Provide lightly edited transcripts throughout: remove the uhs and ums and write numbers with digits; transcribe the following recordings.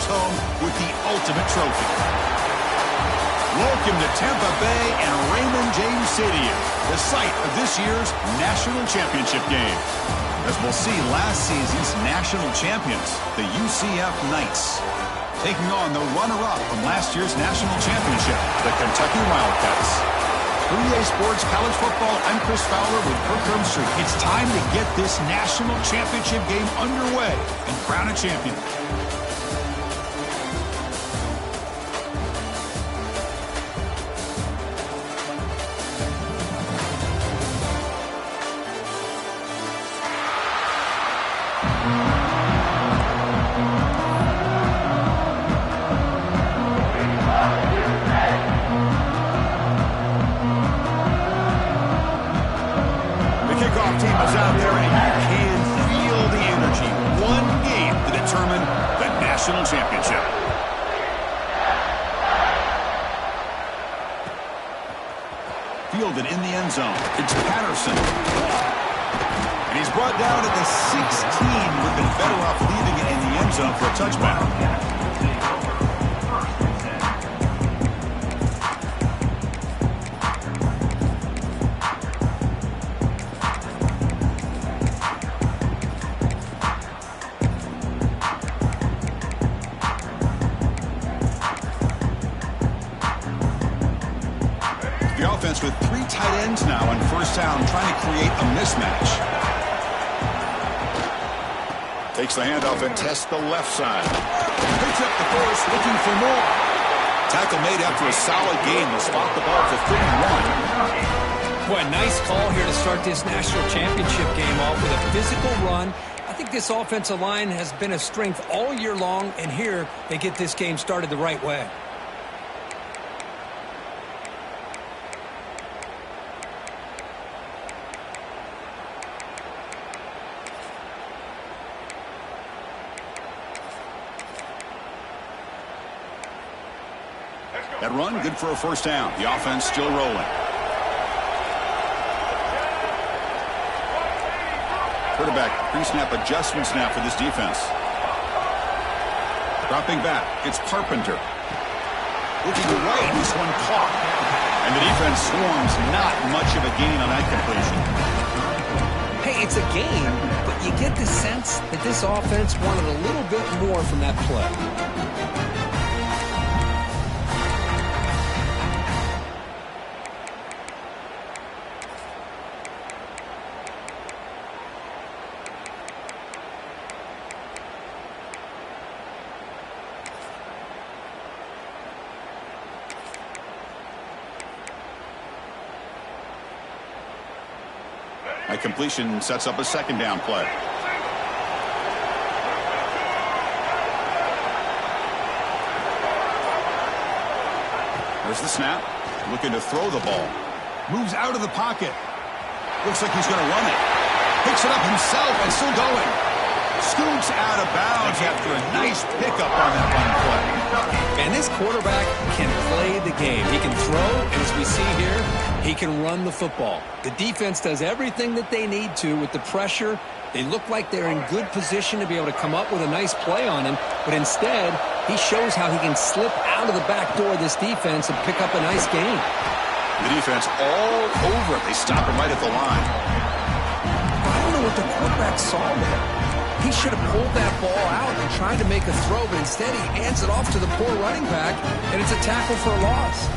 home with the ultimate trophy. Welcome to Tampa Bay and Raymond James Stadium, the site of this year's national championship game. As we'll see, last season's national champions, the UCF Knights, taking on the runner-up from last year's national championship, the Kentucky Wildcats. For EA Sports College Football, I'm Chris Fowler with Kirk Herbstreit. It's time to get this national championship game underway and crown a champion. Team is out there, and you can feel the energy. One game to determine the national championship. Fielded in the end zone. It's Patterson. And he's brought down at the 16. Would have been better off leaving it in the end zone for a touchback. With three tight ends now on first down, trying to create a mismatch. Takes the handoff and tests the left side. Picks up the first, looking for more. Tackle made after a solid gain. They'll spot the ball for 31. Boy, nice call here to start this national championship game off with a physical run. I think this offensive line has been a strength all year long, and here they get this game started the right way. That run, good for a first down. The offense still rolling. Quarterback, pre-snap adjustment snap for this defense. Dropping back, it's Carpenter. Looking right, this one caught. And the defense swarms, not much of a gain on that completion. Hey, it's a game, but you get the sense that this offense wanted a little bit more from that play. That completion sets up a second down play. There's the snap. Looking to throw the ball. Moves out of the pocket. Looks like he's going to run it. Picks it up himself and still going. Scoots out of bounds after a nice pickup on that run play. And this quarterback can play the game. He can throw, and as we see here, he can run the football. The defense does everything that they need to with the pressure. They look like they're in good position to be able to come up with a nice play on him, but instead, he shows how he can slip out of the back door of this defense and pick up a nice gain. The defense all over it. They stop him right at the line. I don't know what the quarterback saw there. He should have pulled that ball out and tried to make a throw, but instead he hands it off to the poor running back, and it's a tackle for a loss.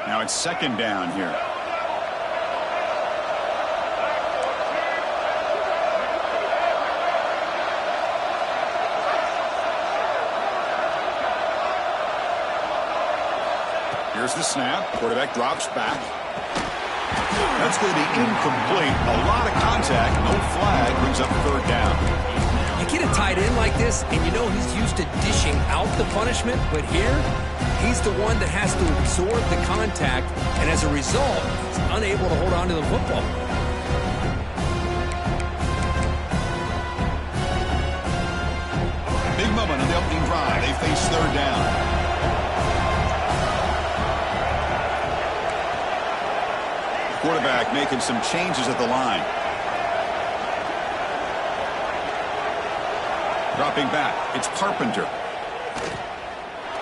Now it's second down here. Here's the snap. Quarterback drops back. That's going to be incomplete. A lot of contact. No flag. Brings up third down. You get a tight end like this, and you know he's used to dishing out the punishment, but here, he's the one that has to absorb the contact, and as a result, he's unable to hold on to the football. Big moment on the opening drive. They face third down. quarterback making some changes at the line. Dropping back, it's Carpenter.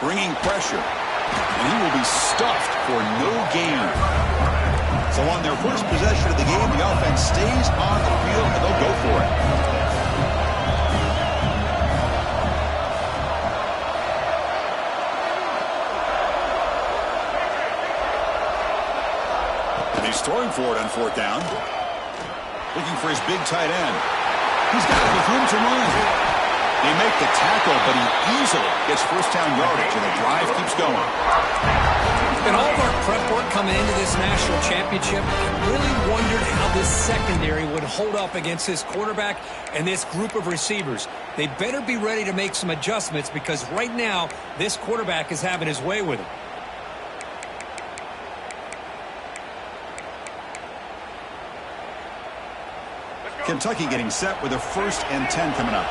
Bringing pressure. And he will be stuffed for no gain. So on their first possession of the game, the offense stays on the field and they'll go for it. And he's throwing for it on fourth down. Looking for his big tight end. He's got it with room to run. They make the tackle, but he easily gets first down yardage, and the drive keeps going. In all of our prep work coming into this national championship, I really wondered how this secondary would hold up against this quarterback and this group of receivers. They better be ready to make some adjustments because right now, this quarterback is having his way with it. Kentucky getting set with a 1st and 10 coming up.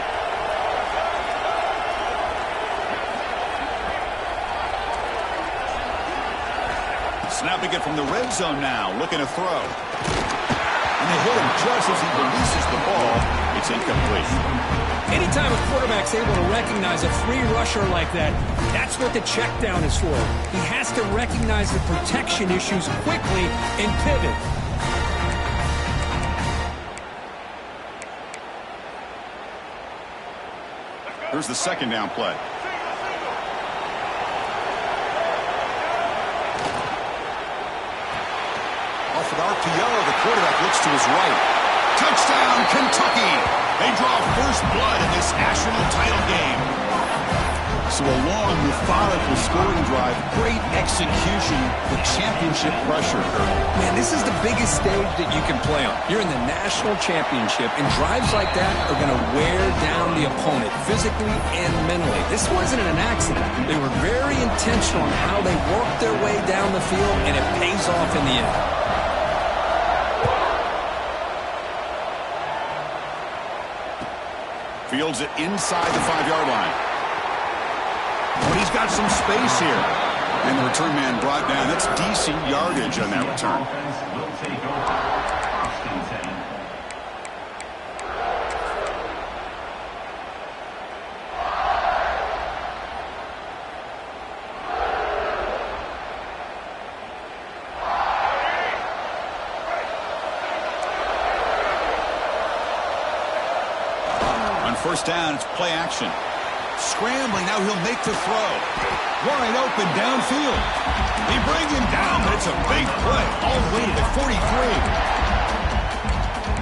Snapping it from the red zone now, looking to throw. And they hit him just as he releases the ball. It's incomplete. Anytime a quarterback's able to recognize a free rusher like that, that's what the check down is for. He has to recognize the protection issues quickly and pivot. Here's the 2nd down play. Off with RPO, the quarterback looks to his right. Touchdown, Kentucky! They draw first blood in this national title game. So a long, methodical scoring drive, great execution, the championship pressure. Man, this is the biggest stage that you can play on. You're in the national championship, and drives like that are going to wear down the opponent physically and mentally. This wasn't an accident. They were very intentional on how they worked their way down the field, and it pays off in the end. Fields it inside the 5-yard line. But he's got some space here. And the return man brought down. That's decent yardage on that return. On first down, it's play action. Scrambling, now he'll make the throw. Wide open downfield. They bring him down, but it's a big play. All the way to the 43.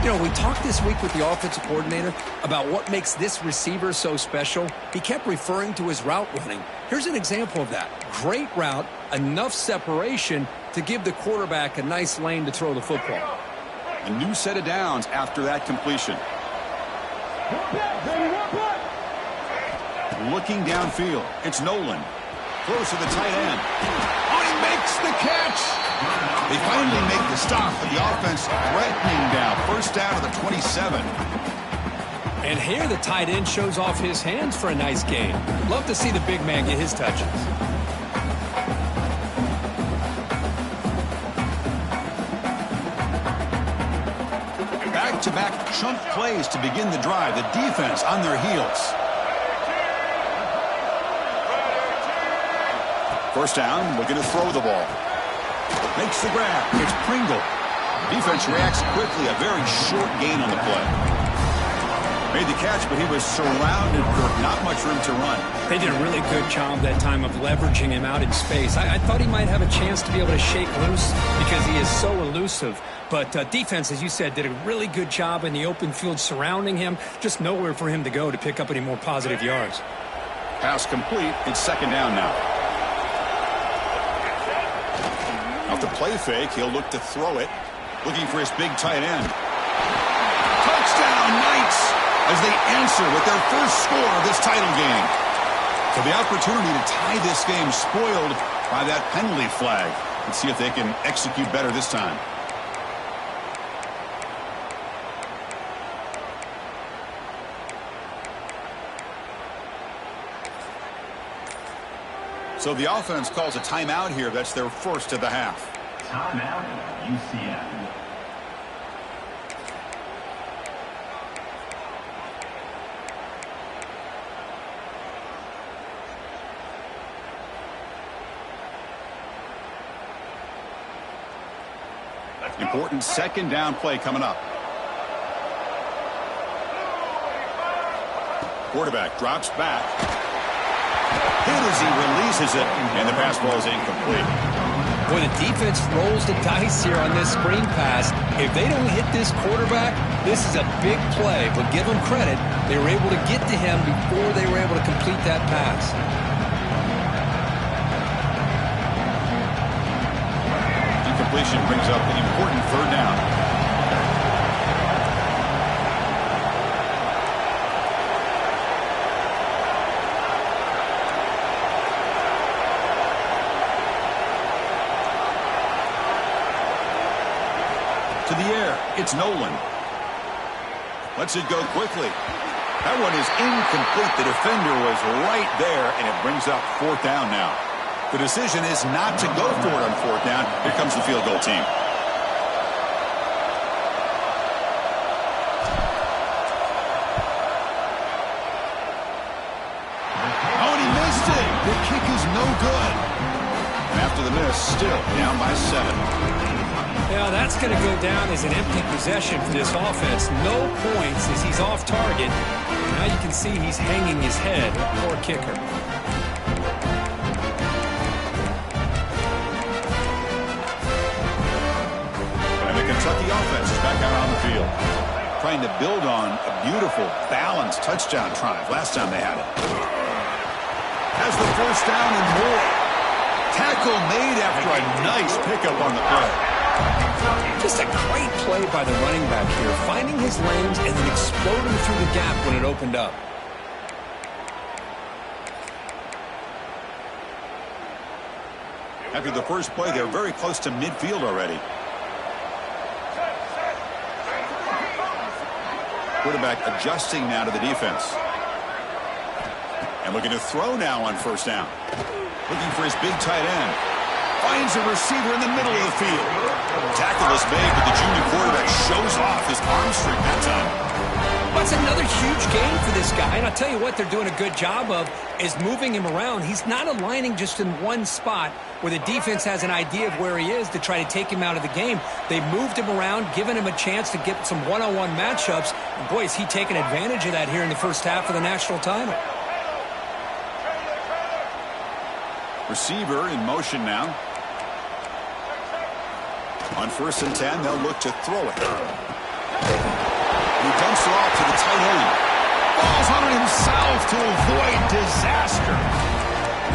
You know, we talked this week with the offensive coordinator about what makes this receiver so special. He kept referring to his route running. Here's an example of that. Great route, enough separation to give the quarterback a nice lane to throw the football. A new set of downs after that completion. Looking downfield, it's Nolan. Throws to the tight end. Oh, he makes the catch! They finally make the stop, but the offense threatening now. First down to the 27. And here the tight end shows off his hands for a nice gain. Love to see the big man get his touches. Back-to-back chunk plays to begin the drive. The defense on their heels. First down, looking to throw the ball. Makes the grab. It's Pringle. Defense reacts quickly. A very short gain on the play. Made the catch, but he was surrounded for not much room to run. They did a really good job that time of leveraging him out in space. I thought he might have a chance to be able to shake loose because he is so elusive. But defense, as you said, did a really good job in the open field surrounding him. Just nowhere for him to go to pick up any more positive yards. Pass complete. It's second down now. Off the play fake, he'll look to throw it. Looking for his big tight end. Touchdown, Knights! As they answer with their first score of this title game. So the opportunity to tie this game spoiled by that penalty flag. Let's see if they can execute better this time. So the offense calls a timeout here. That's their first of the half. Timeout, UCF. Important second down play coming up. Quarterback drops back. Hit as he releases it, and the pass ball is incomplete. Boy, the defense rolls the dice here on this screen pass. If they don't hit this quarterback, this is a big play. But give them credit, they were able to get to him before they were able to complete that pass. Incompletion brings up an important third down. To the air, it's Nolan. Lets it go quickly. That one is incomplete. The defender was right there, and it brings up fourth down now. The decision is not to go for it on fourth down. Here comes the field goal team. Oh, and he missed it. The kick is no good. And after the miss, still down by 7. Yeah, that's going to go down as an empty possession for this offense. No points as he's off target. Now you can see he's hanging his head. Poor kicker. And the Kentucky offense is back out on the field, trying to build on a beautiful, balanced touchdown drive last time they had it. Has the first down and more. Tackle made after a nice pickup on the play. Just a great play by the running back here, finding his lanes and then exploding through the gap when it opened up. After the first play, they're very close to midfield already. Quarterback adjusting now to the defense. And looking to throw now on first down. Looking for his big tight end. Finds a receiver in the middle of the field. Tackle is made, but the junior quarterback shows off his arm strength that time. That's another huge gain for this guy. And I'll tell you what they're doing a good job of is moving him around. He's not aligning just in one spot where the defense has an idea of where he is to try to take him out of the game. They moved him around, giving him a chance to get some one-on-one matchups. And boy, is he taking advantage of that here in the first half of the national title. Receiver in motion now. On 1st and 10, they'll look to throw it. He dumps it off to the tight end. Falls on himself to avoid disaster.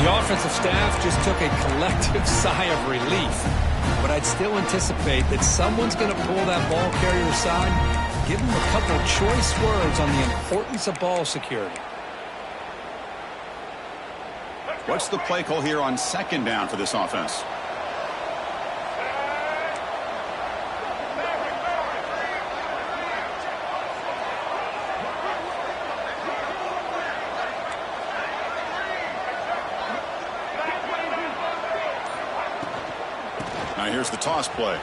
The offensive staff just took a collective sigh of relief. But I'd still anticipate that someone's going to pull that ball carrier aside, give him a couple choice words on the importance of ball security. What's the play call here on second down for this offense? Now here's the toss play.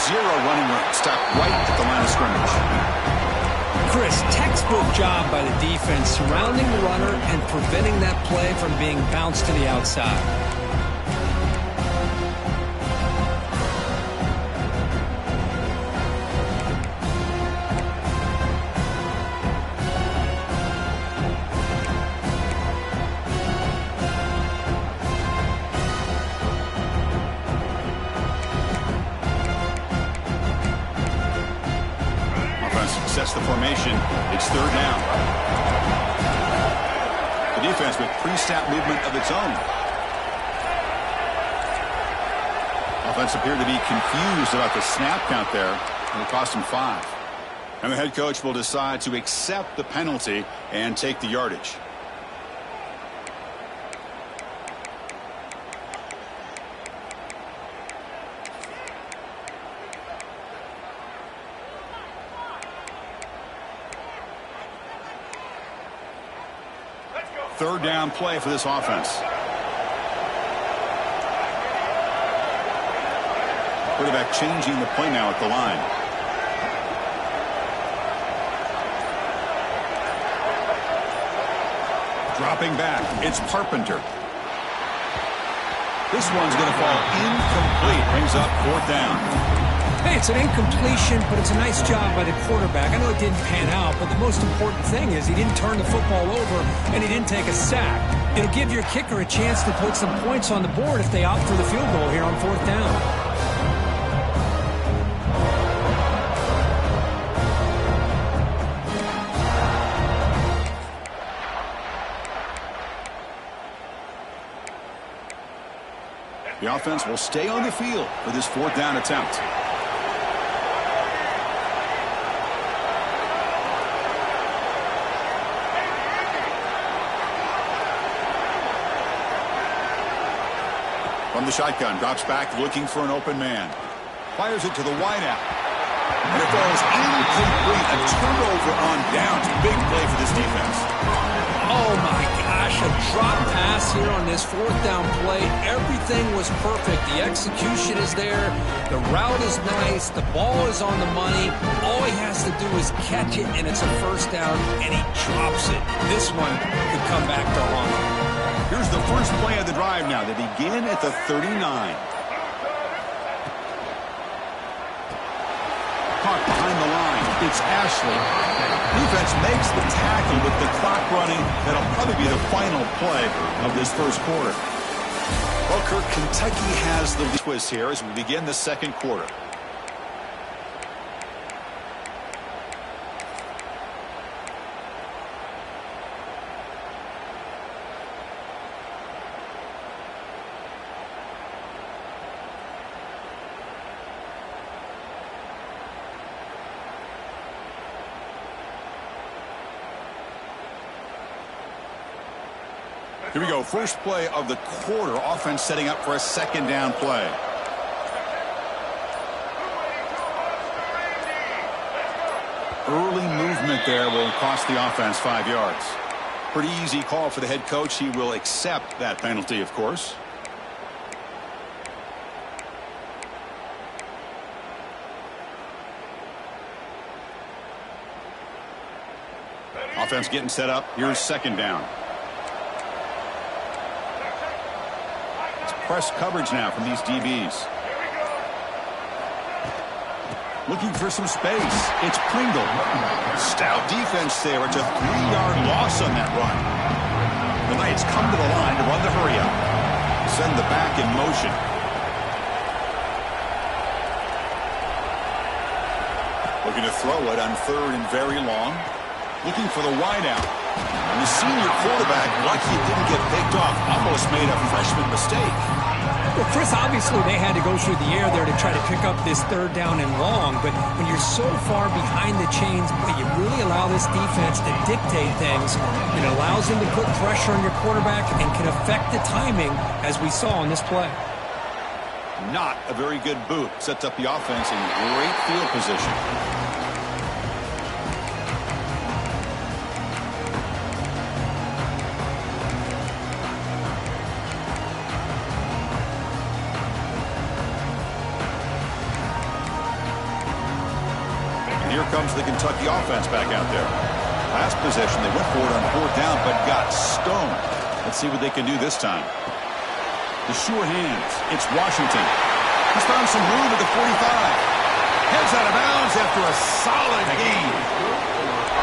Zero running room. Stop right at the line of scrimmage. Chris, textbook job by the defense surrounding the runner and preventing that play from being bounced to the outside. Sets the formation. It's third down. The defense with pre-snap movement of its own. Offense appeared to be confused about the snap count there, and it cost him 5. And the head coach will decide to accept the penalty and take the yardage. Third down play for this offense. Quarterback changing the play now at the line. Dropping back, it's Carpenter. This one's going to fall incomplete. Brings up 4th down. Hey, it's an incompletion, but it's a nice job by the quarterback. I know it didn't pan out, but the most important thing is he didn't turn the football over and he didn't take a sack. It'll give your kicker a chance to put some points on the board if they opt for the field goal here on 4th down. The offense will stay on the field for this 4th down attempt. From the shotgun, drops back looking for an open man. Fires it to the wideout. And it falls incomplete. A turnover on downs. Big play for this defense. Oh my gosh, a drop pass here on this 4th down play. Everything was perfect. The execution is there. The route is nice. The ball is on the money. All he has to do is catch it, and it's a 1st down, and he drops it. This one could come back to haunt him. Here's the first play of the drive now. They begin at the 39. Caught behind the line. It's Ashley. Defense makes the tackle with the clock running. That'll probably be the final play of this first quarter. Well, Kirk, Kentucky has the twist here as we begin the second quarter. Here we go. First play of the quarter. Offense setting up for a 2nd down play. Early movement there will cost the offense 5 yards. Pretty easy call for the head coach. He will accept that penalty, of course. Offense getting set up. Here's 2nd down. Press coverage now from these DBs. Looking for some space. It's Pringle. Stout defense there. It's a 3-yard loss on that run. The Knights come to the line to run the hurry up. Send the back in motion. Looking to throw it on 3rd and very long. Looking for the wideout. And the senior quarterback, lucky it didn't get picked off, almost made a freshman mistake. Well, Chris, obviously they had to go through the air there to try to pick up this 3rd down and long, but when you're so far behind the chains, you really allow this defense to dictate things. It allows them to put pressure on your quarterback and can affect the timing, as we saw on this play. Not a very good boot. Sets up the offense in great field position. Here comes the Kentucky offense back out there. Last possession, they went for it on 4th down, but got stoned. Let's see what they can do this time. The sure hands. It's Washington. He's found some room at the 45. Heads out of bounds after a solid gain.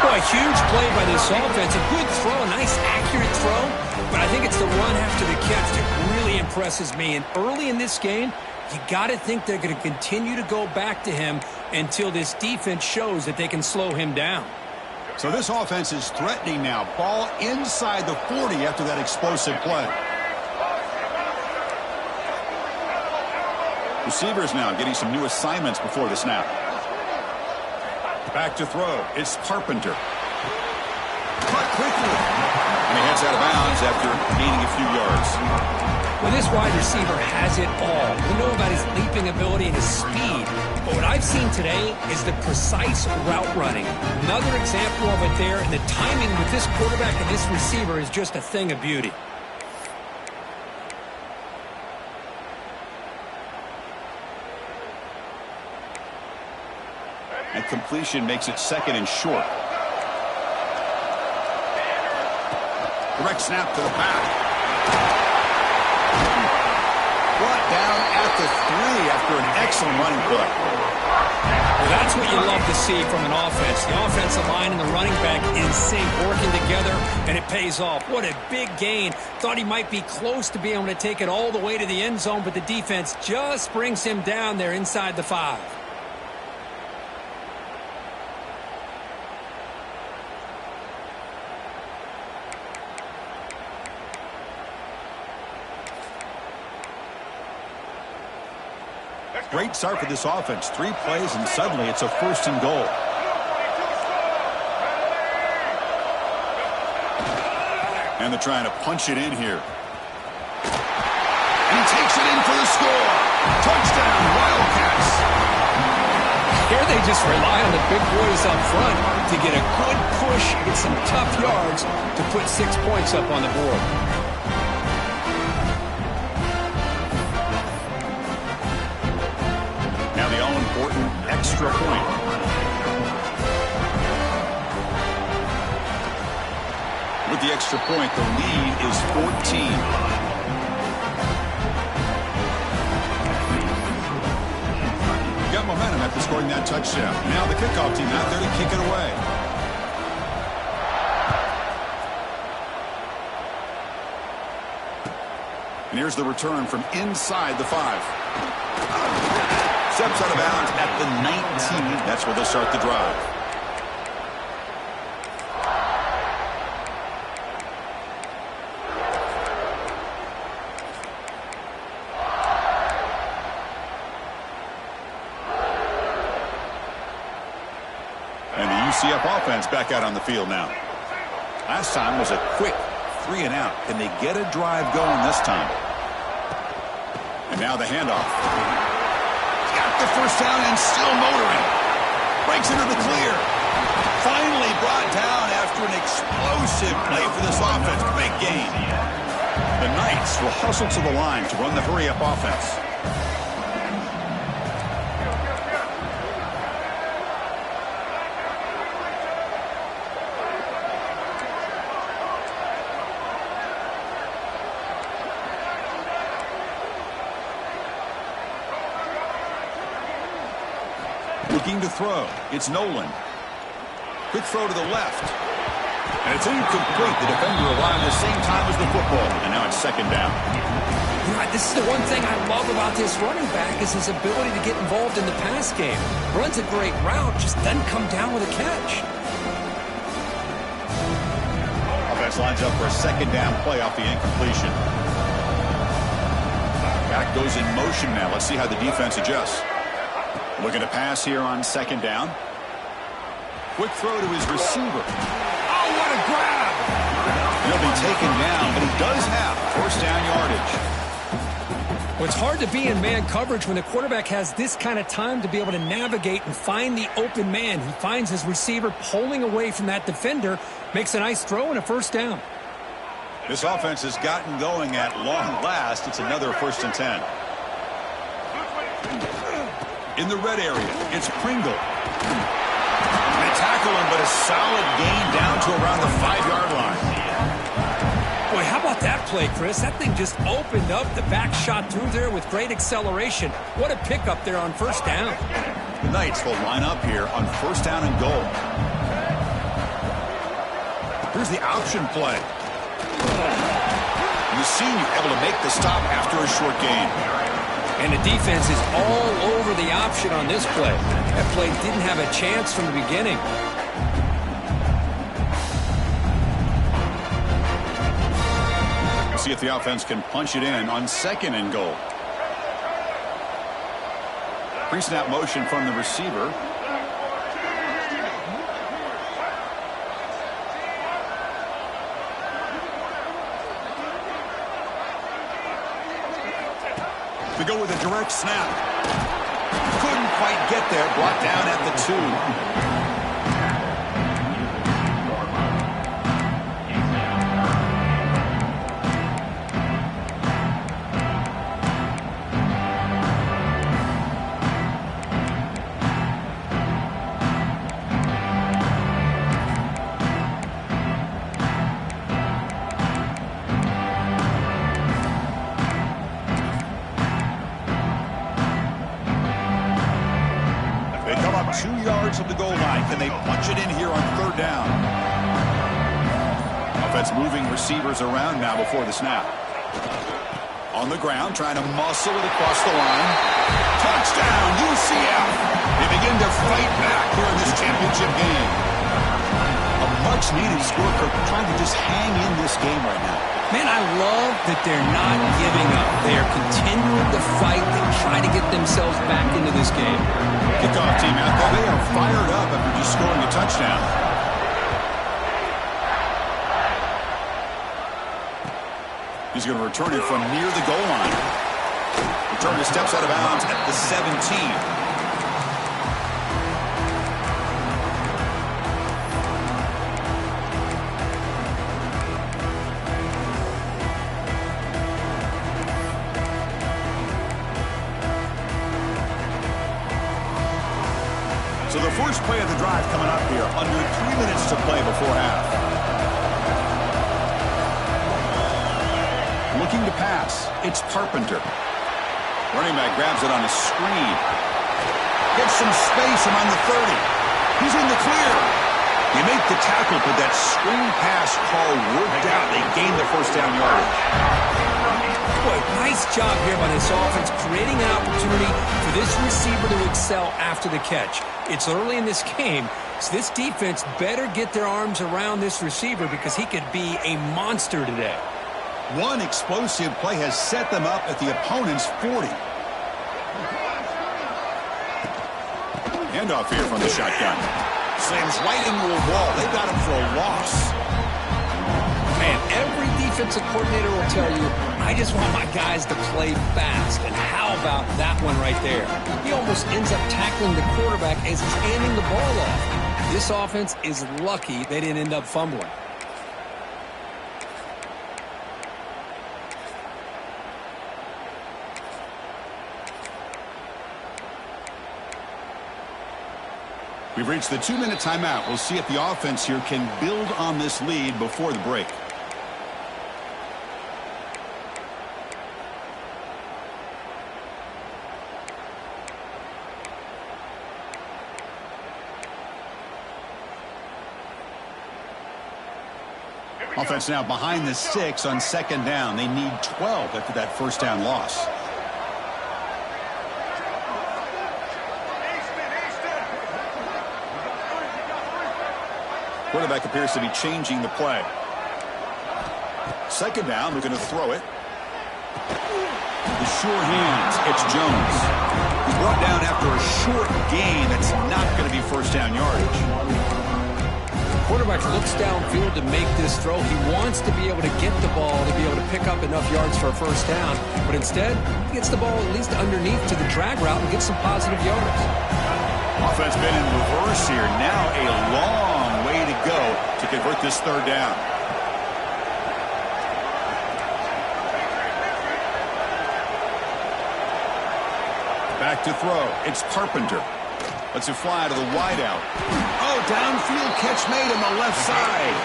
Boy, huge play by this offense. A good throw, a nice accurate throw, but I think it's the run after the catch that really impresses me. And early in this game, you got to think they're going to continue to go back to him until this defense shows that they can slow him down. So this offense is threatening now. Ball inside the 40 after that explosive play. Receivers now getting some new assignments before the snap. Back to throw. It's Carpenter. Cut quickly. And he heads out of bounds after gaining a few yards. Well, this wide receiver has it all. We know about his leaping ability and his speed. But what I've seen today is the precise route running. Another example of it there, and the timing with this quarterback and this receiver is just a thing of beauty. And completion makes it 2nd and short. Direct snap to the back. Brought down at the 3 after an excellent running play. Well, that's what you love to see from an offense. The offensive line and the running back in sync, working together, and it pays off. What a big gain. Thought he might be close to being able to take it all the way to the end zone, but the defense just brings him down there inside the 5. Great start for this offense. 3 plays, and suddenly it's a 1st and goal. And they're trying to punch it in here. And he takes it in for the score. Touchdown, Wildcats. Here they just rely on the big boys up front to get a good push and get some tough yards to put 6 points up on the board. Extra point. With the extra point, the lead is 14. Got momentum after scoring that touchdown. Now the kickoff team out there to kick it away. And here's the return from inside the 5. Steps out of bounds at the 19. That's where they start the drive. And the UCF offense back out on the field now. Last time was a quick 3 and out. Can they get a drive going this time? And now the handoff. The 1st down and still motoring. Breaks into the clear. Finally brought down after an explosive play for this offense. Big gain. The Knights will hustle to the line to run the hurry-up offense. Looking to throw. It's Nolan. Quick throw to the left. And it's incomplete. The defender arrived at the same time as the football. And now it's 2nd down. Yeah, this is the one thing I love about this running back is his ability to get involved in the pass game. Runs a great route, just doesn't come down with a catch. Offense lines up for a 2nd down play off the incompletion. Back goes in motion now. Let's see how the defense adjusts. Looking to pass here on 2nd down. Quick throw to his receiver. Oh, what a grab! He'll be taken down, but he does have 1st down yardage. Well, it's hard to be in man coverage when the quarterback has this kind of time to be able to navigate and find the open man. He finds his receiver pulling away from that defender, makes a nice throw and a 1st down. This offense has gotten going at long last. It's another 1st and 10. In the red area, it's Pringle. They tackle him, but a solid gain down to around the 5-yard line. Boy, how about that play, Chris? That thing just opened up. The back shot through there with great acceleration. What a pickup there on 1st down. The Knights will line up here on 1st down and goal. Here's the option play. And the senior able to make the stop after a short gain. And the defense is all over the option on this play. That play didn't have a chance from the beginning. We'll see if the offense can punch it in on 2nd and goal. Pre-snap motion from the receiver. To go with a direct snap. Couldn't quite get there. Brought down at the 2. They come up 2 yards from the goal line. Can they punch it in here on third down? Offense moving receivers around now before the snap. On the ground, trying to muscle it across the line. Touchdown, UCF! They begin to fight back here in this championship game. A much-needed score, trying to just hang in this game right now. Man, I love that they're not giving up. They are continuing to fight and try to get themselves back into this game. Kickoff team out there. They are fired up after just scoring a touchdown. He's going to return it from near the goal line. Return to steps out of bounds at the 17. So the first play of the drive coming up here, under 3 minutes to play before half. Looking to pass, it's Carpenter. Running back grabs it on a screen. Gets some space among the 30. He's in the clear. They make the tackle, but that screen pass call worked out. They gained the first down yardage. Boy, nice job here by this offense, creating an opportunity for this receiver to excel after the catch. It's early in this game, so this defense better get their arms around this receiver because he could be a monster today. One explosive play has set them up at the opponent's 40. Handoff here from the shotgun. Slams right into a wall. They got him for a loss. Man, every defensive coordinator will tell you, I just want my guys to play fast. And how about that one right there? He almost ends up tackling the quarterback as he's handing the ball off. This offense is lucky they didn't end up fumbling. We've reached the 2-minute timeout. We'll see if the offense here can build on this lead before the break. Offense now behind the 6 on second down. They need 12 after that first down loss. Quarterback appears to be changing the play. Second down, they're going to throw it. The sure hands, it's Jones. He's brought down after a short gain. That's not going to be first down yardage. Quarterback looks downfield to make this throw. He wants to be able to get the ball to be able to pick up enough yards for a first down. But instead, he gets the ball at least underneath to the drag route and gets some positive yards. Offense been in reverse here. Now a long way to go to convert this third down. Back to throw. It's Carpenter. Lets it fly to the wideout. Oh, downfield catch made on the left side.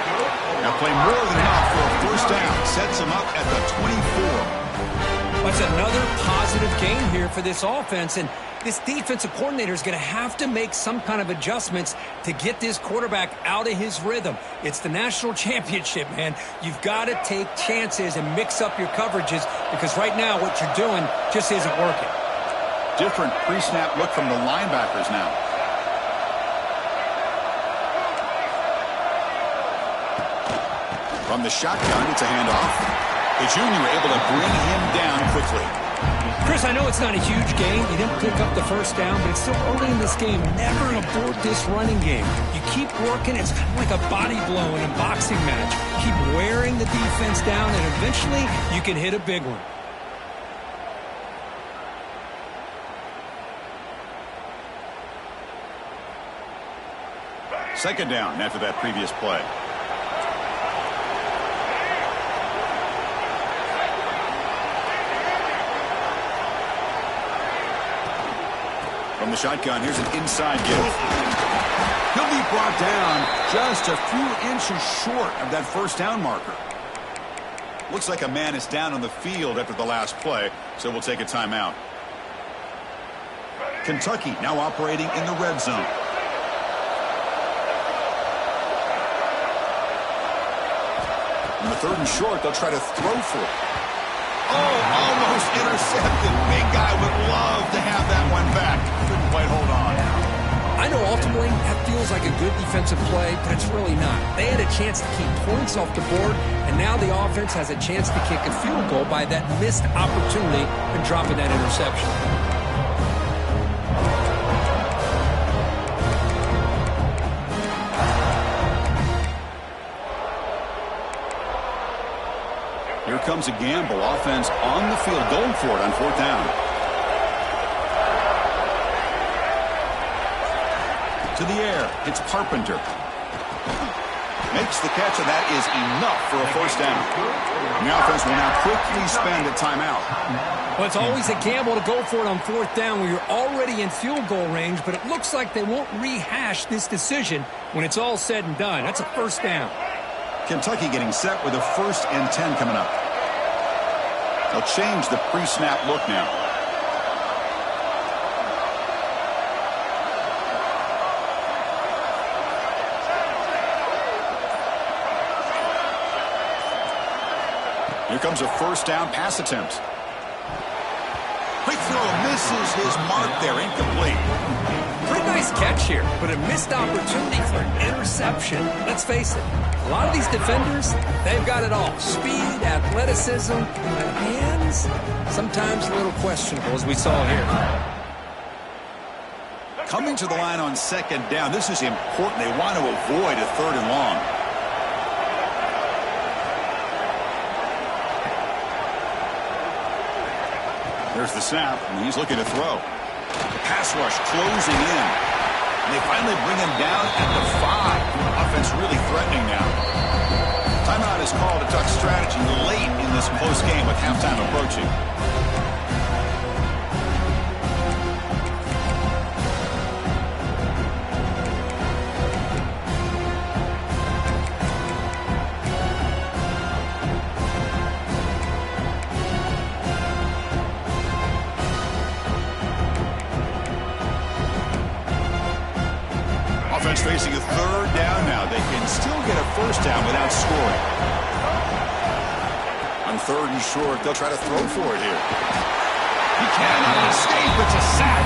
Now play more than enough for a first down. Sets him up at the 24. That's another positive game here for this offense, and this defensive coordinator is going to have to make some kind of adjustments to get this quarterback out of his rhythm. It's the national championship, man. You've got to take chances and mix up your coverages because right now what you're doing just isn't working. Different pre-snap look from the linebackers now. From the shotgun, it's a handoff. The junior able to bring him down quickly. Chris, I know it's not a huge game. You didn't pick up the first down, but it's still early in this game. Never abort this running game. You keep working. It's kind of like a body blow in a boxing match. Keep wearing the defense down, and eventually you can hit a big one. Second down after that previous play. From the shotgun, here's an inside give. He'll be brought down just a few inches short of that first down marker. Looks like a man is down on the field after the last play, so we'll take a timeout. Kentucky now operating in the red zone. On the 3rd and short, they'll try to throw for it. Oh, almost intercepted. Big guy would love to have that one back. Couldn't quite hold on. I know ultimately that feels like a good defensive play, but it's really not. They had a chance to keep points off the board, and now the offense has a chance to kick a field goal by that missed opportunity and dropping that interception. Here comes a gamble. Offense on the field, going for it on 4th down. To the air, it's Carpenter. Makes the catch, and that is enough for a 1st down. And the offense will now quickly spend a timeout. Well, it's always a gamble to go for it on 4th down when you're already in field goal range, but it looks like they won't rehash this decision when it's all said and done. That's a 1st down. Kentucky getting set with a 1st and 10 coming up. They'll change the pre-snap look now. Here comes a 1st down pass attempt. Quick throw, misses his mark there, incomplete. Pretty nice catch here, but a missed opportunity for an interception. Let's face it, a lot of these defenders, they've got it all. Speed, athleticism, but hands, sometimes a little questionable, as we saw here. Coming to the line on 2nd down, this is important. They want to avoid a 3rd and long. There's the snap, and he's looking to throw. The pass rush closing in. And they finally bring him down at the 5. Offense really threatening now. Timeout is called. A duck strategy late in this close game with halftime approaching. Offense facing a 3rd down now. They can still get a 1st down without scoring. On 3rd and short, they'll try to throw for it here. He cannot escape. It's a sack.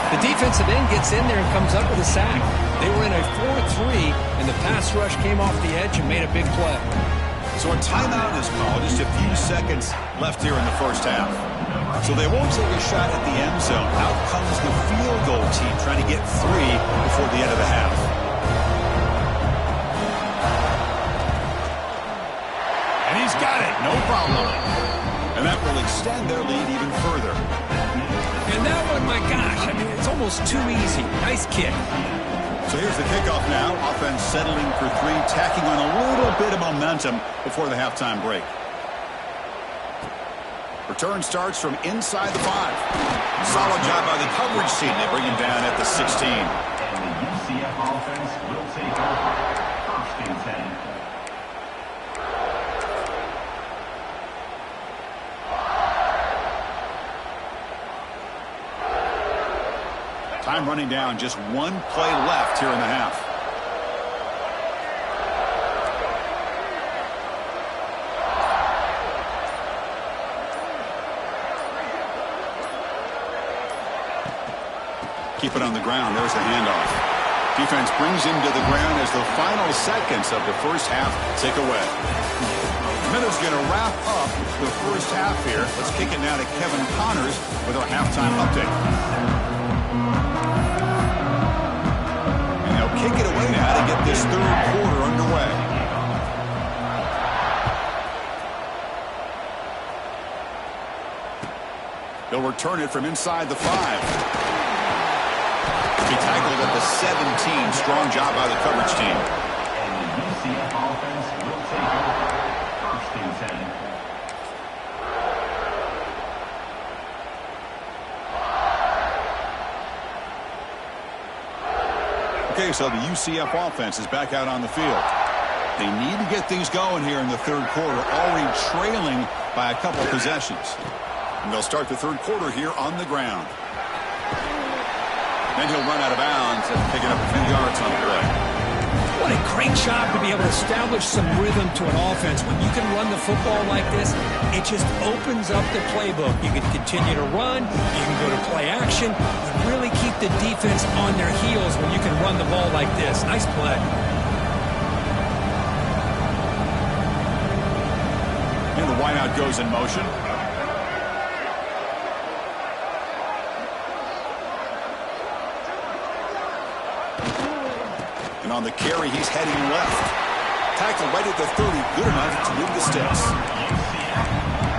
The defensive end gets in there and comes up with a sack. They were in a 4-3, and the pass rush came off the edge and made a big play. So a timeout is called. Just a few seconds left here in the 1st half. So they won't take a shot at the end zone. Out comes the field goal team trying to get 3 before the end of the half. And he's got it. No problem. And that will extend their lead even further. And that one, my gosh, I mean, it's almost too easy. Nice kick. So here's the kickoff now. Offense settling for 3, tacking on a little bit of momentum before the halftime break. Return starts from inside the 5. Solid job by the coverage team. They bring him down at the 16. And the UCF offense will take over 1st and 10. Time running down. Just 1 play left here in the half. Keep it on the ground. There's the handoff. Defense brings him to the ground as the final seconds of the 1st half tick away. Minutes going to wrap up the 1st half here. Let's kick it now to Kevin Connors with our halftime update. And they'll kick it away now to get this 3rd quarter underway. They'll return it from inside the 5. He tackled at the 17. Strong job by the coverage team. And the UCF offense will take over 1st and 10. Okay, so the UCF offense is back out on the field. They need to get things going here in the 3rd quarter, already trailing by a couple possessions. And they'll start the 3rd quarter here on the ground. Then he'll run out of bounds and picking up a few yards on the play. What a great job to be able to establish some rhythm to an offense. When you can run the football like this, it just opens up the playbook. You can continue to run, you can go to play action, and really keep the defense on their heels when you can run the ball like this. Nice play. And the wideout goes in motion. And on the carry, he's heading left. Tackled right at the 30, good enough to move the sticks.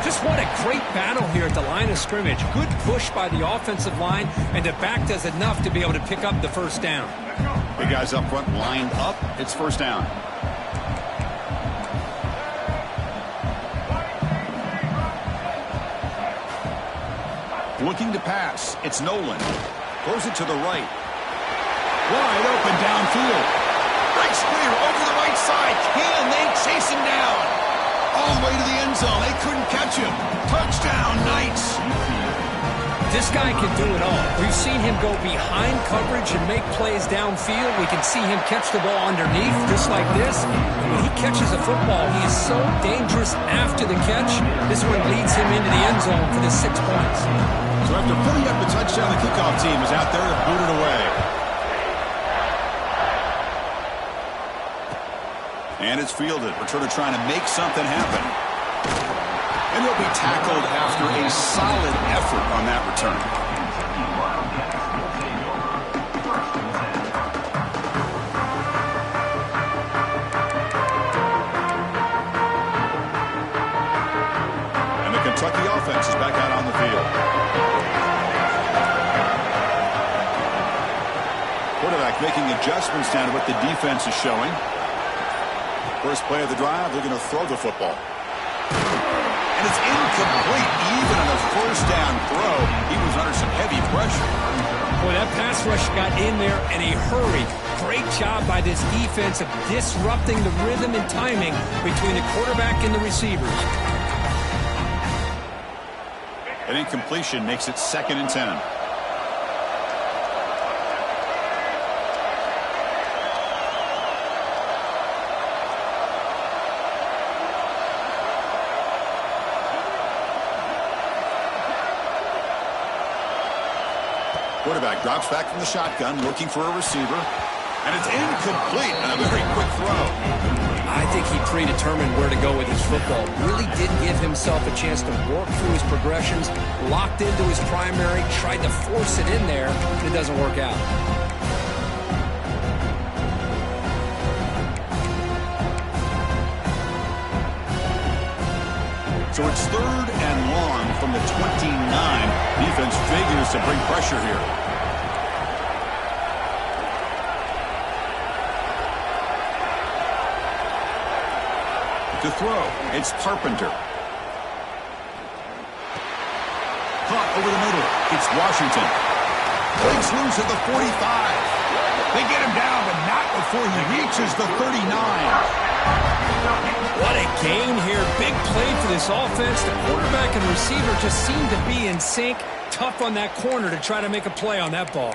Just what a great battle here at the line of scrimmage. Good push by the offensive line, and the back does enough to be able to pick up the first down. Big guys up front lined up. It's first down. Looking to pass. It's Nolan. Throws it to the right. Wide open downfield. Breaks clear over the right side. Can they chase him down? All the way to the end zone. They couldn't catch him. Touchdown, Knights. This guy can do it all. We've seen him go behind coverage and make plays downfield. We can see him catch the ball underneath, just like this. When he catches a football, he is so dangerous after the catch. This one leads him into the end zone for the 6 points. So after putting up the touchdown, the kickoff team is out there to boot it away. And it's fielded. Returner trying to make something happen. And he'll be tackled after a solid effort on that return. And the Kentucky offense is back out on the field. Quarterback making adjustments down to what the defense is showing. First play of the drive, they're going to throw the football. And it's incomplete. Even on a first down throw, he was under some heavy pressure. Boy, that pass rush got in there in a hurry. Great job by this defense of disrupting the rhythm and timing between the quarterback and the receivers. An incompletion makes it 2nd and 10. Quarterback drops back from the shotgun, looking for a receiver. And it's incomplete on a very quick throw. I think he predetermined where to go with his football. Really did give himself a chance to work through his progressions, locked into his primary, tried to force it in there, and it doesn't work out. So it's 3rd and long from the 29. Defense figures to bring pressure here. To throw, it's Carpenter. Caught over the middle. It's Washington. Breaks loose at the 45. They get him down, but not before he reaches the 39. What a gain here. Big play for this offense. The quarterback and receiver just seem to be in sync. Tough on that corner to try to make a play on that ball.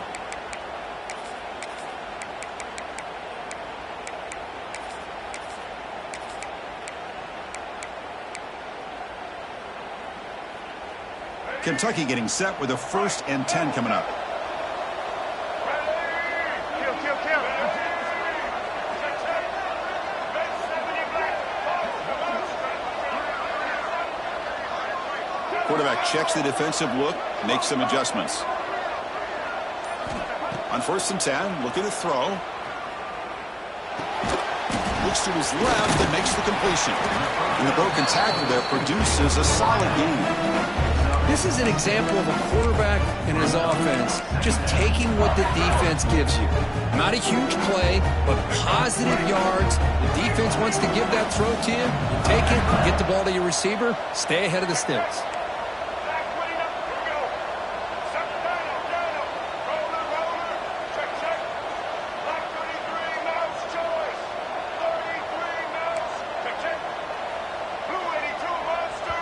Kentucky getting set with a 1st and 10 coming up. Quarterback checks the defensive look, makes some adjustments. On 1st and 10, looking to throw. Looks to his left and makes the completion. And the broken tackle there produces a solid gain. This is an example of a quarterback and his offense just taking what the defense gives you. Not a huge play, but positive yards. The defense wants to give that throw to you. You take it, get the ball to your receiver, stay ahead of the sticks.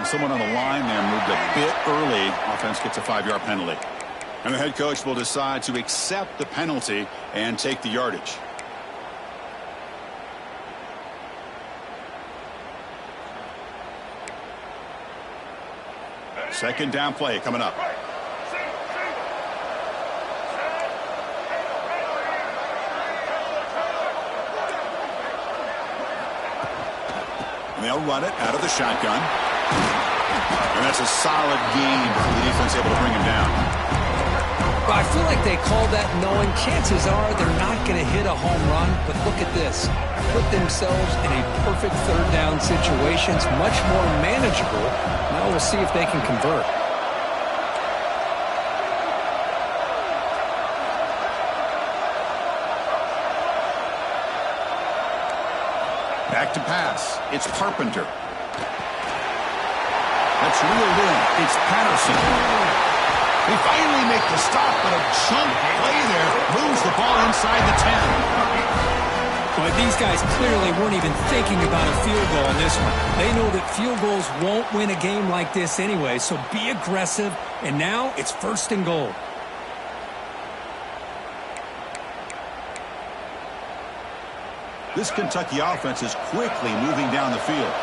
Someone on the line there moved a bit early. Offense gets a 5-yard penalty. And the head coach will decide to accept the penalty and take the yardage. Second down play coming up. And they'll run it out of the shotgun. And that's a solid gain before the defense able to bring him down. Well, I feel like they called that knowing chances are they're not going to hit a home run. But look at this. Put themselves in a perfect third down situation. It's much more manageable. Now we'll see if they can convert. Back to pass. It's Carpenter. That's reeled in. It's Patterson. They finally make the stop, but a chunk play there moves the ball inside the 10. But these guys clearly weren't even thinking about a field goal on this one. They know that field goals won't win a game like this anyway, so be aggressive. And now it's 1st and goal. This Kentucky offense is quickly moving down the field.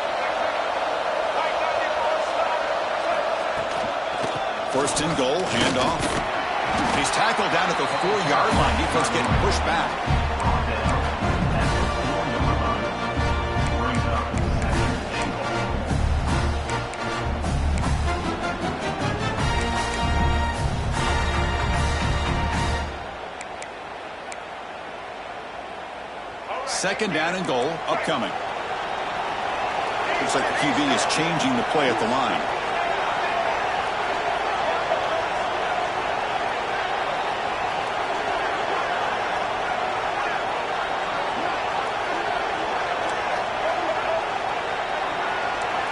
1st and goal, handoff. He's tackled down at the 4-yard line. Defense getting pushed back. Second down and goal, upcoming. Looks like the QB is changing the play at the line.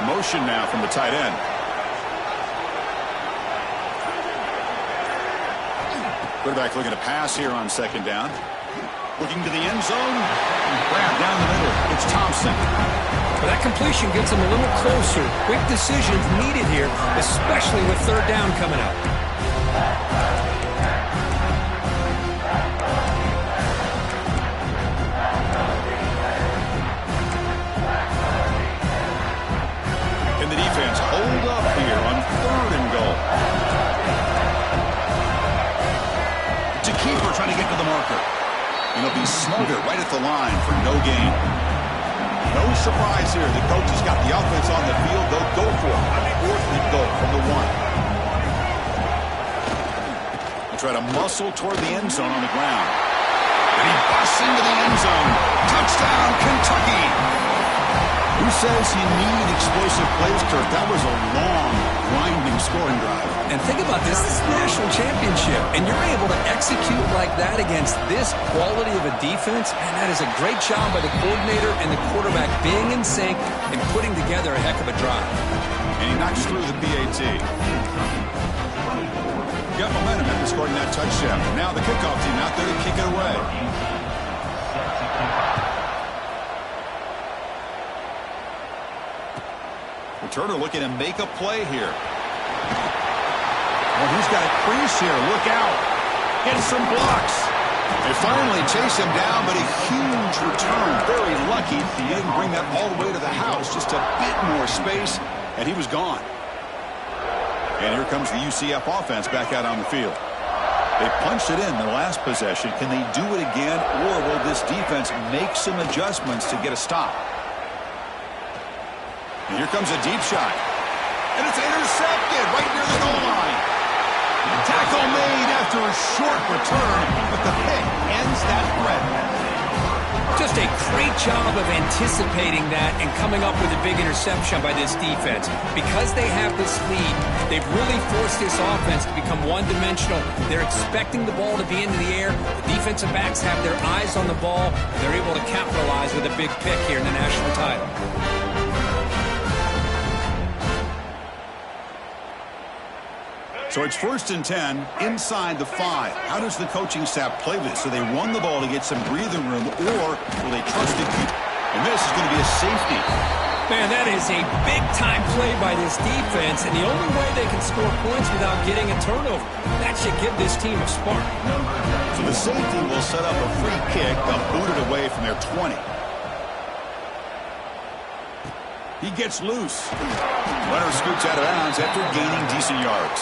Motion now from the tight end. Quarterback looking to pass here on 2nd down. Looking to the end zone. Grab down the middle. It's Thompson. But that completion gets them a little closer. Quick decisions needed here, especially with 3rd down coming up. Can the defense hold up here on 3rd and goal? To keeper trying to get to the marker. And he'll be smothered right at the line for no gain. No surprise here. The coach has got the offense on the field. They'll go for it. 4th and goal from the 1. They try to muscle toward the end zone on the ground. And he busts into the end zone. Touchdown, Kentucky. Who says you need explosive plays, Kirk? That was a long, grinding scoring drive. And think about this. This is the national championship, and you're able to execute like that against this quality of a defense, and that is a great job by the coordinator and the quarterback being in sync and putting together a heck of a drive. And he knocks through the PAT. Got momentum after scoring that touchdown. Now the kickoff team out there to kick it away. Returner looking to make a play here. Well, he's got a crease here. Look out. Getting some blocks. They finally chase him down, but a huge return. Very lucky he didn't bring that all the way to the house. Just a bit more space, and he was gone. And here comes the UCF offense back out on the field. They punched it in the last possession. Can they do it again, or will this defense make some adjustments to get a stop? And here comes a deep shot. And it's intercepted right near the goal line. Tackle made after a short return, but the pick ends that threat. Just a great job of anticipating that and coming up with a big interception by this defense. Because they have this lead, they've really forced this offense to become one-dimensional. They're expecting the ball to be into the air. The defensive backs have their eyes on the ball, and they're able to capitalize with a big pick here in the national title. So it's 1st and 10 inside the 5. How does the coaching staff play this? So they run the ball to get some breathing room, or will they trust it? And this is going to be a safety. Man, that is a big-time play by this defense, and the only way they can score points without getting a turnover. That should give this team a spark. So the safety will set up a free kick. They'll boot it away from their 20. He gets loose. Runner scoots out of bounds after gaining decent yards.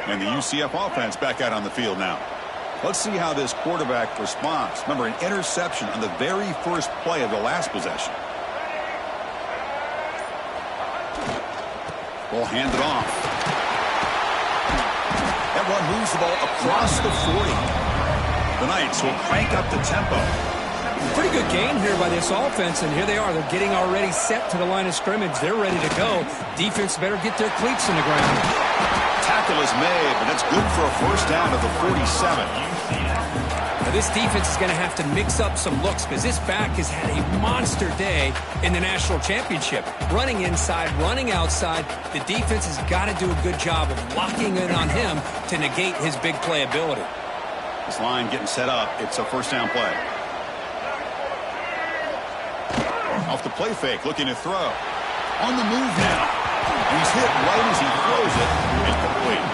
And the UCF offense back out on the field now. Let's see how this quarterback responds. Remember, an interception on the very first play of the last possession. We'll hand it off. That one moves the ball across the 40. The Knights will crank up the tempo. Pretty good game here by this offense, and here they are. They're getting already set to the line of scrimmage. They're ready to go. Defense better get their cleats in the ground. Tackle is made, but it's good for a first down at the 47. Now this defense is going to have to mix up some looks because this back has had a monster day in the national championship. Running inside, running outside. The defense has got to do a good job of locking in on him to negate his big play ability. This line getting set up. It's a first down play. Off the play fake, looking to throw. On the move now. And he's hit right as he throws it. Incomplete.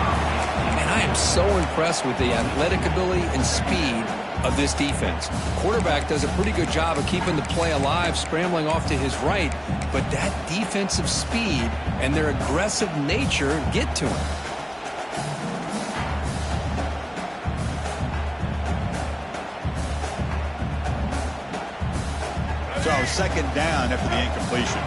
And I am so impressed with the athletic ability and speed of this defense. The quarterback does a pretty good job of keeping the play alive, scrambling off to his right, but that defensive speed and their aggressive nature get to him. So second down after the incompletion.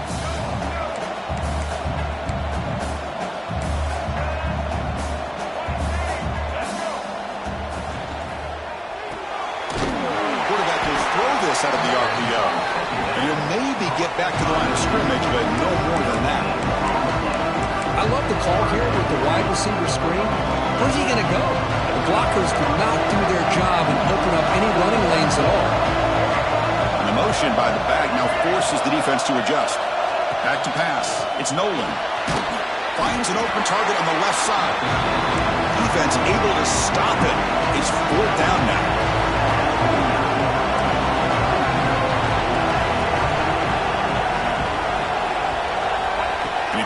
Out of the RPO. And he'll maybe get back to the line of scrimmage, but no more than that. I love the call here with the wide receiver screen. Where's he going to go? The blockers do not do their job and open up any running lanes at all. And the motion by the back now forces the defense to adjust. Back to pass. It's Nolan. Finds an open target on the left side. Defense able to stop it. It's fourth down now.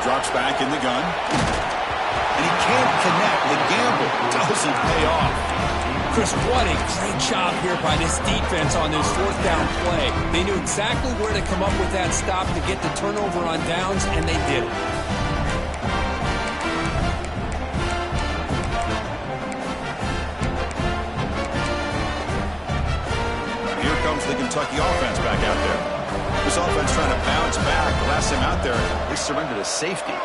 Drops back in the gun. And he can't connect. The gamble doesn't pay off. Chris, what a great job here by this defense on this fourth down play. They knew exactly where to come up with that stop to get the turnover on downs, and they did it. Here comes the Kentucky offense back out there. This offense trying to bounce back. The last time out there, they surrendered to safety.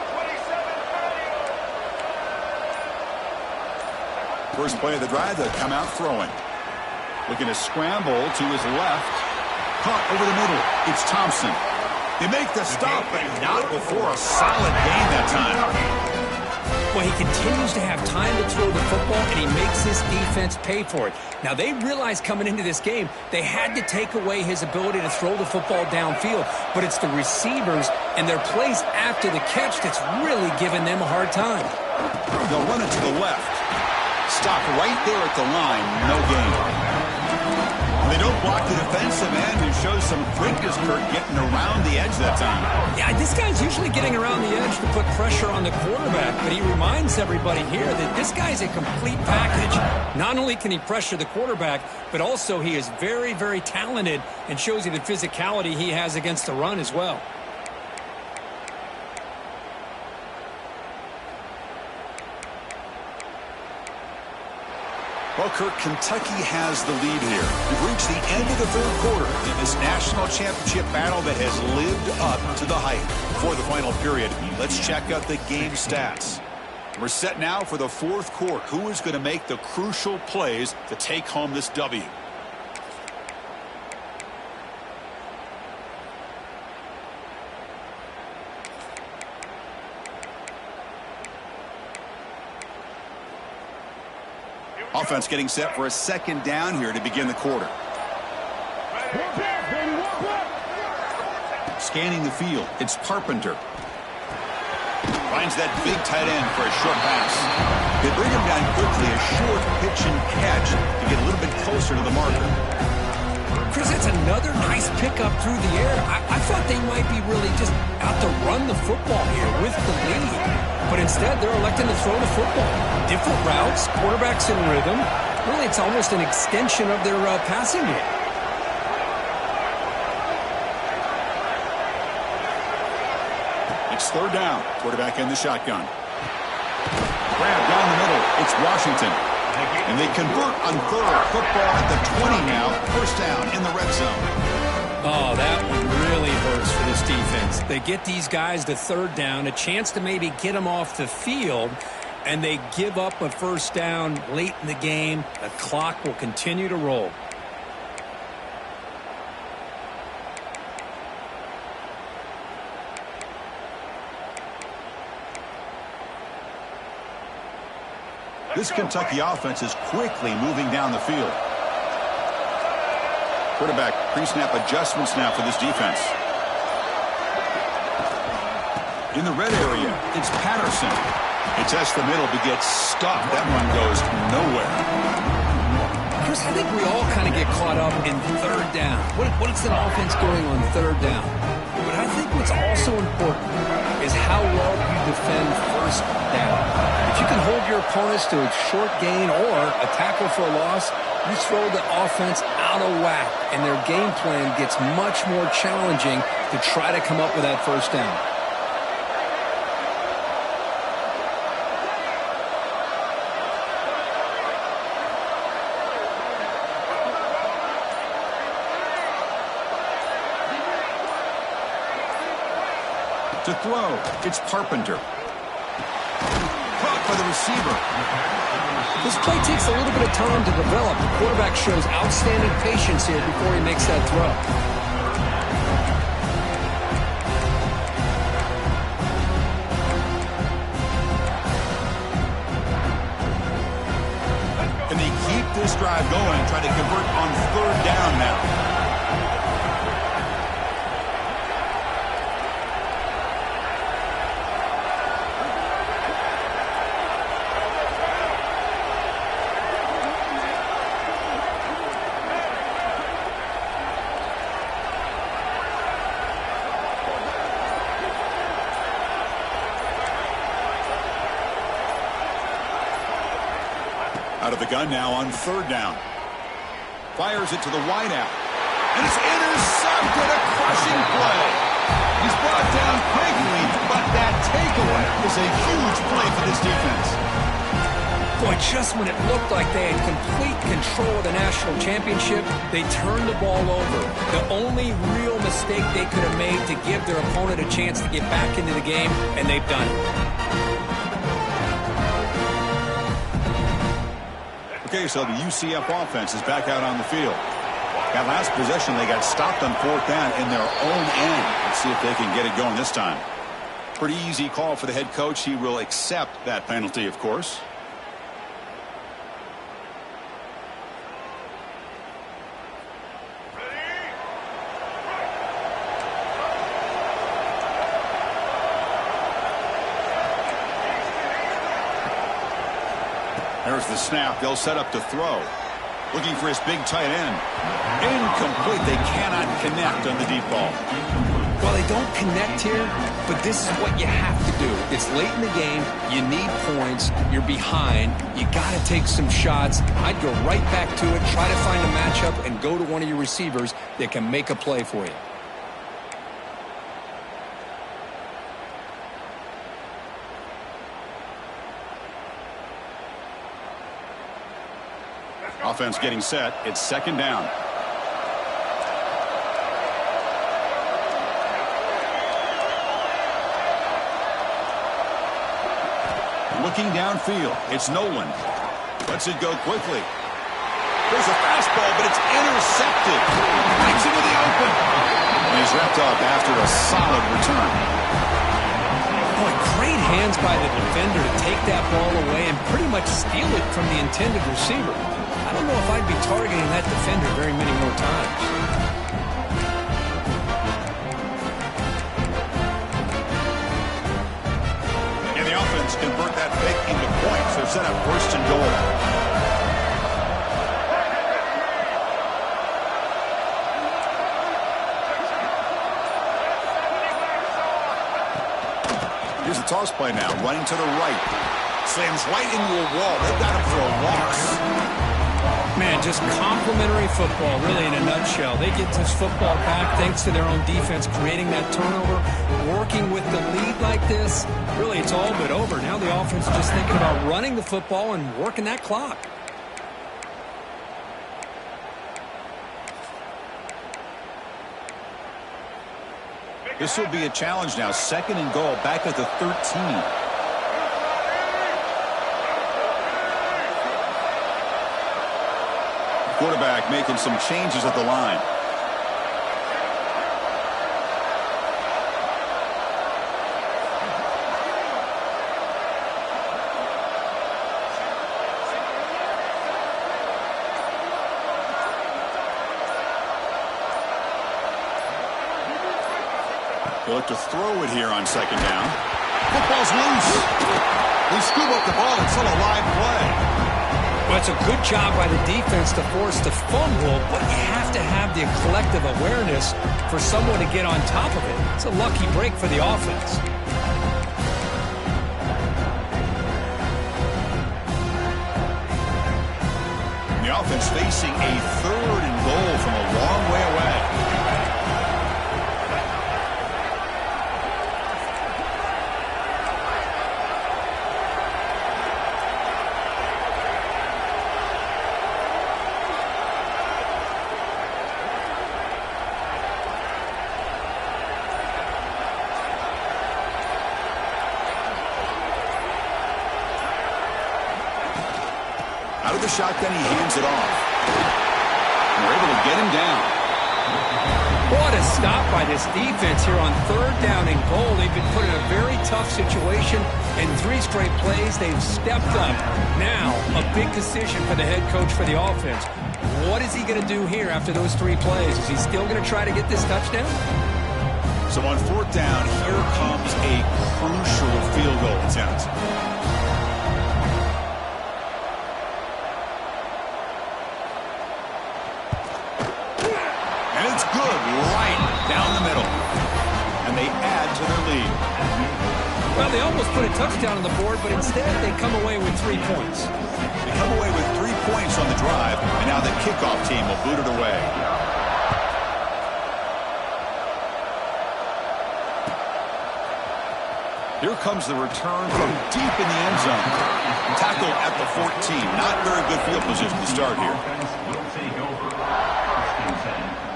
First play of the drive, they'll come out throwing. Looking to scramble to his left. Caught over the middle. It's Thompson. They make the stop, but not before a solid gain that time. Well, he continues to have time to throw the football, and he makes his defense pay for it. Now, they realized coming into this game, they had to take away his ability to throw the football downfield, but it's the receivers and their plays after the catch that's really giving them a hard time. They'll run it to the left. Stop right there at the line. No gain. They don't block the defensive end, who shows some quickness, Kurt, getting around the edge that time. Yeah, this guy's usually getting around the edge to put pressure on the quarterback, but he reminds everybody here that this guy's a complete package. Not only can he pressure the quarterback, but also he is very, very talented and shows you the physicality he has against the run as well. Well, Kirk, Kentucky has the lead here. We've reached the end of the third quarter in this national championship battle that has lived up to the hype. For the final period, let's check out the game stats. We're set now for the fourth quarter. Who is going to make the crucial plays to take home this W? Offense getting set for a second down here to begin the quarter. Scanning the field, it's Carpenter. Finds that big tight end for a short pass. They bring him down quickly, a short pitch and catch to get a little bit closer to the marker. Chris, that's another nice pickup through the air. I thought they might be really just out to run the football here with the lead. But instead, they're electing to throw the football. Different routes, quarterbacks in rhythm. Really, it's almost an extension of their passing game. It's third down. Quarterback in the shotgun. Grab down the middle. It's Washington. And they convert on third. Football at the 20 now. First down in the red zone. Oh, that one really hurts for this defense. They get these guys to third down, a chance to maybe get them off the field, and they give up a first down late in the game. The clock will continue to roll. This Kentucky offense is quickly moving down the field. Quarterback pre-snap adjustments now for this defense. In the red area, it's Patterson. It tests the middle but gets stuck. That one goes nowhere. Chris, I think we all kind of get caught up in third down. What is an offense doing on third down? But I think what's also important is how well you defend first down. If you can hold your opponents to a short gain or a tackle for a loss, you throw the offense out of whack, and their game plan gets much more challenging to try to come up with that first down. To throw, it's Carpenter. Caught by the receiver. This play takes a little bit of time to develop. The quarterback shows outstanding patience here before he makes that throw. And they keep this drive going, try to convert on third down now. Out of the gun now on third down. Fires it to the wideout. And it's intercepted, a crushing play. He's brought down quickly, but that takeaway is a huge play for this defense. Boy, just when it looked like they had complete control of the national championship, they turned the ball over. The only real mistake they could have made to give their opponent a chance to get back into the game, and they've done it. Okay, so the UCF offense is back out on the field. That last possession, they got stopped on fourth down in their own end. Let's see if they can get it going this time. Pretty easy call for the head coach. He will accept that penalty, of course. There's the snap. They'll set up to throw. Looking for his big tight end. Incomplete. They cannot connect on the deep ball. Well, they don't connect here, but this is what you have to do. It's late in the game. You need points. You're behind. You got to take some shots. I'd go right back to it, try to find a matchup, and go to one of your receivers that can make a play for you. Offense getting set. It's second down. Looking downfield. It's Nolan. Lets it go quickly. There's a fastball, but it's intercepted. Breaks into the open. And he's wrapped up after a solid return. Boy, great hands by the defender to take that ball away and pretty much steal it from the intended receiver. I don't know if I'd be targeting that defender very many more times. And the offense convert that fake into points. There's set up first and goal. Here's the toss play now, running to the right. Slams right into a wall. They've got him for a loss. Man, just complimentary football, really, in a nutshell. They get this football back thanks to their own defense, creating that turnover, working with the lead like this. Really, it's all but over. Now the offense is just thinking about running the football and working that clock. This will be a challenge now. Second and goal, back at the 13. Quarterback making some changes at the line. He'll look to throw it here on second down. Football's loose. They scoop up the ball. It's still a live play. Well, it's a good job by the defense to force the fumble, but you have to have the collective awareness for someone to get on top of it. It's a lucky break for the offense. The offense facing a third and goal from a long way away. Out of the shotgun, he hands it off. And we're able to get him down. What a stop by this defense here on third down and goal. They've been put in a very tough situation. In 3 straight plays, they've stepped up. Now, a big decision for the head coach for the offense. What is he going to do here after those 3 plays? Is he still going to try to get this touchdown? So on fourth down, here comes a crucial field goal attempt. It's good, right down the middle. And they add to their lead. Well, they almost put a touchdown on the board, but instead they come away with 3 points. They come away with 3 points on the drive, and now the kickoff team will boot it away. Here comes the return from deep in the end zone. Tackled at the 14. Not very good field position to start here. Will take over first and 10.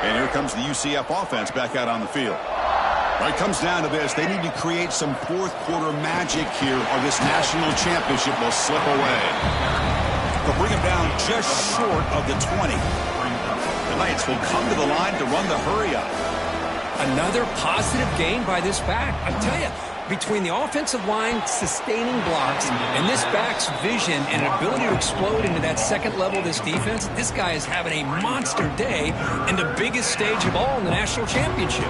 And here comes the UCF offense back out on the field. Well, it comes down to this. They need to create some fourth quarter magic here, or this national championship will slip away. They'll bring him down just short of the 20. The Knights will come to the line to run the hurry up. Another positive gain by this back. I tell you, between the offensive line sustaining blocks and this back's vision and ability to explode into that second level of this defense, this guy is having a monster day in the biggest stage of all in the national championship.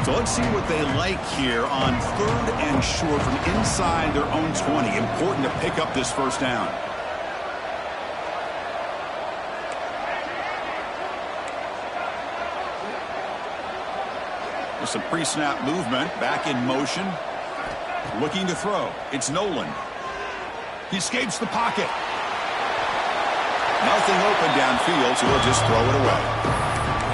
So let's see what they like here on third and short from inside their own 20. Important to pick up this first down. With some pre-snap movement, back in motion. Looking to throw. It's Nolan. He escapes the pocket. Nothing open downfield, so he'll just throw it away.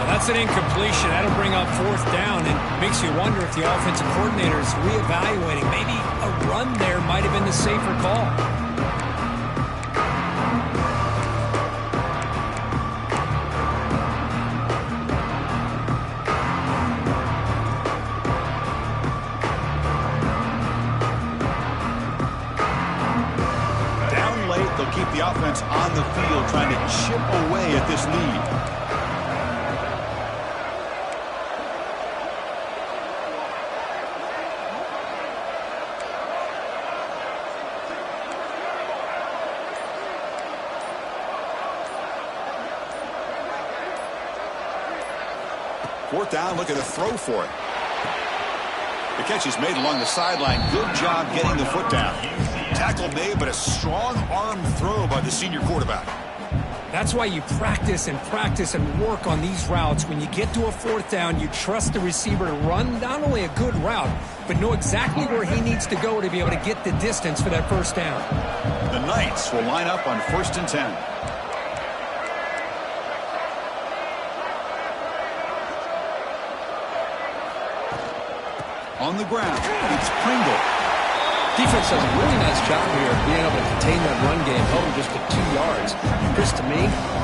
That's an incompletion. That'll bring up fourth down and makes you wonder if the offensive coordinator is reevaluating. Maybe a run there might have been the safer call. Down late, they'll keep the offense on the field trying to chip away at this lead. 4th down, looking to throw for it. The catch is made along the sideline. Good job getting the foot down. Tackle made, but a strong arm throw by the senior quarterback. That's why you practice and work on these routes. When you get to a 4th down, you trust the receiver to run not only a good route, but know exactly where he needs to go to be able to get the distance for that 1st down. The Knights will line up on 1st and 10. On the ground, it's Pringle. Defense does a really nice job here of being able to contain that run game, held him just to 2 yards. Chris, to me,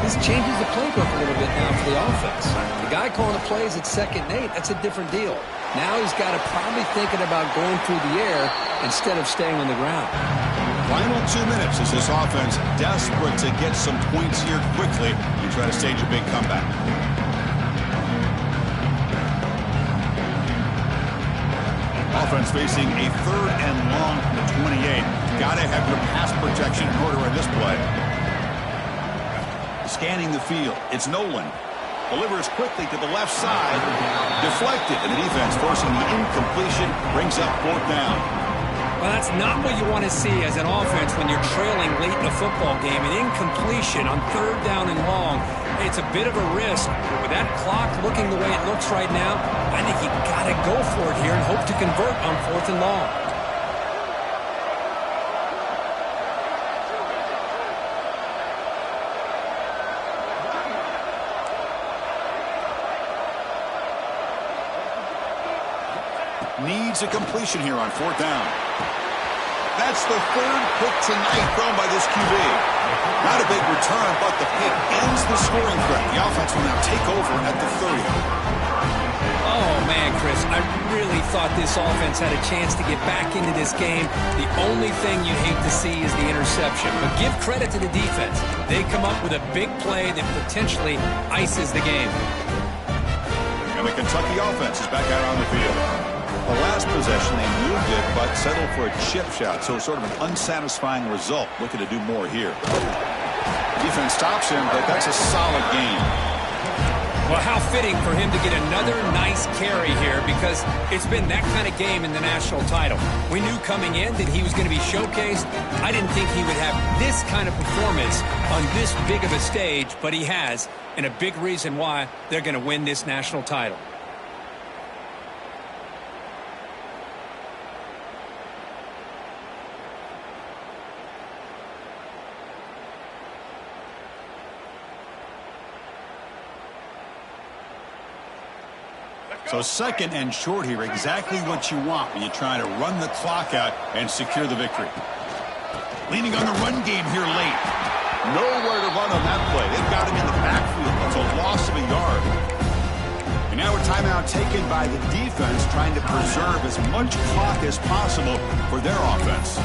this changes the playbook a little bit now for the offense. The guy calling the plays at 2nd and 8, that's a different deal. Now he's got to probably thinking about going through the air instead of staying on the ground. Final 2 minutes as this offense desperate to get some points here quickly and try to stage a big comeback. Offense facing a 3rd and long from the 28. Got to have your pass protection in order in this play. Scanning the field, it's Nolan. Delivers quickly to the left side. Deflected, and the defense forcing the incompletion, brings up 4th down. Well, that's not what you want to see as an offense when you're trailing late in a football game. An incompletion on 3rd down and long. It's a bit of a risk. But with that clock looking the way it looks right now, I think you got to go for it here and hope to convert on 4th and long. Needs a completion here on 4th down. That's the 3rd pick tonight thrown by this QB. Not a big return, but the pick ends the scoring threat. The offense will now take over at the 30. Oh, man, Chris, I really thought this offense had a chance to get back into this game. The only thing you hate to see is the interception. But give credit to the defense. They come up with a big play that potentially ices the game. And the Kentucky offense is back out on the field. The last possession, they moved it, but settled for a chip shot, so sort of an unsatisfying result. Looking to do more here. Defense stops him, but that's a solid game. Well, how fitting for him to get another nice carry here, because it's been that kind of game in the national title. We knew coming in that he was going to be showcased. I didn't think he would have this kind of performance on this big of a stage, but he has, and a big reason why they're going to win this national title. So 2nd and short here, exactly what you want when you're trying to run the clock out and secure the victory. Leaning on the run game here late. Nowhere to run on that play. They've got him in the backfield. That's a loss of a yard. And now a timeout taken by the defense, trying to preserve as much clock as possible for their offense.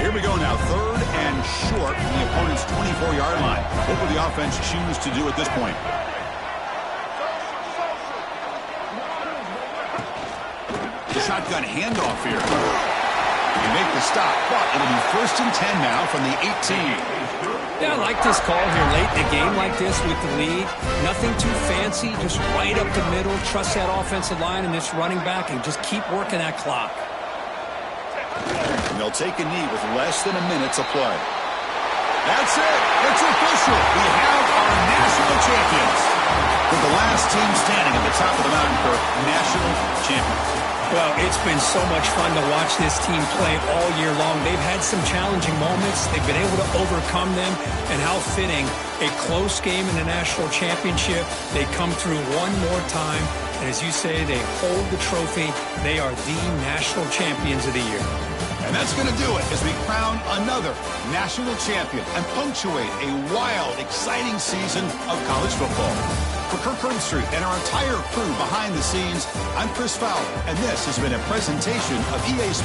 Here we go now, 3rd and short from the opponent's 24-yard line. What will the offense choose to do at this point? The shotgun handoff here. They make the stop, but it'll be 1st and 10 now from the 18. Yeah, I like this call here late in a game like this with the lead. Nothing too fancy, just right up the middle. Trust that offensive line and this running back and just keep working that clock. And they'll take a knee with less than a minute to play. That's it. It's official. We have our national champions. With the last team standing at the top of the mountain for national champions. Well, it's been so much fun to watch this team play all year long. They've had some challenging moments. They've been able to overcome them. And how fitting, a close game in the national championship. They come through one more time. And as you say, they hold the trophy. They are the national champions of the year. And that's going to do it as we crown another national champion and punctuate a wild, exciting season of college football. For Kirk Herbstreit and our entire crew behind the scenes, I'm Chris Fowler, and this has been a presentation of EA Sports.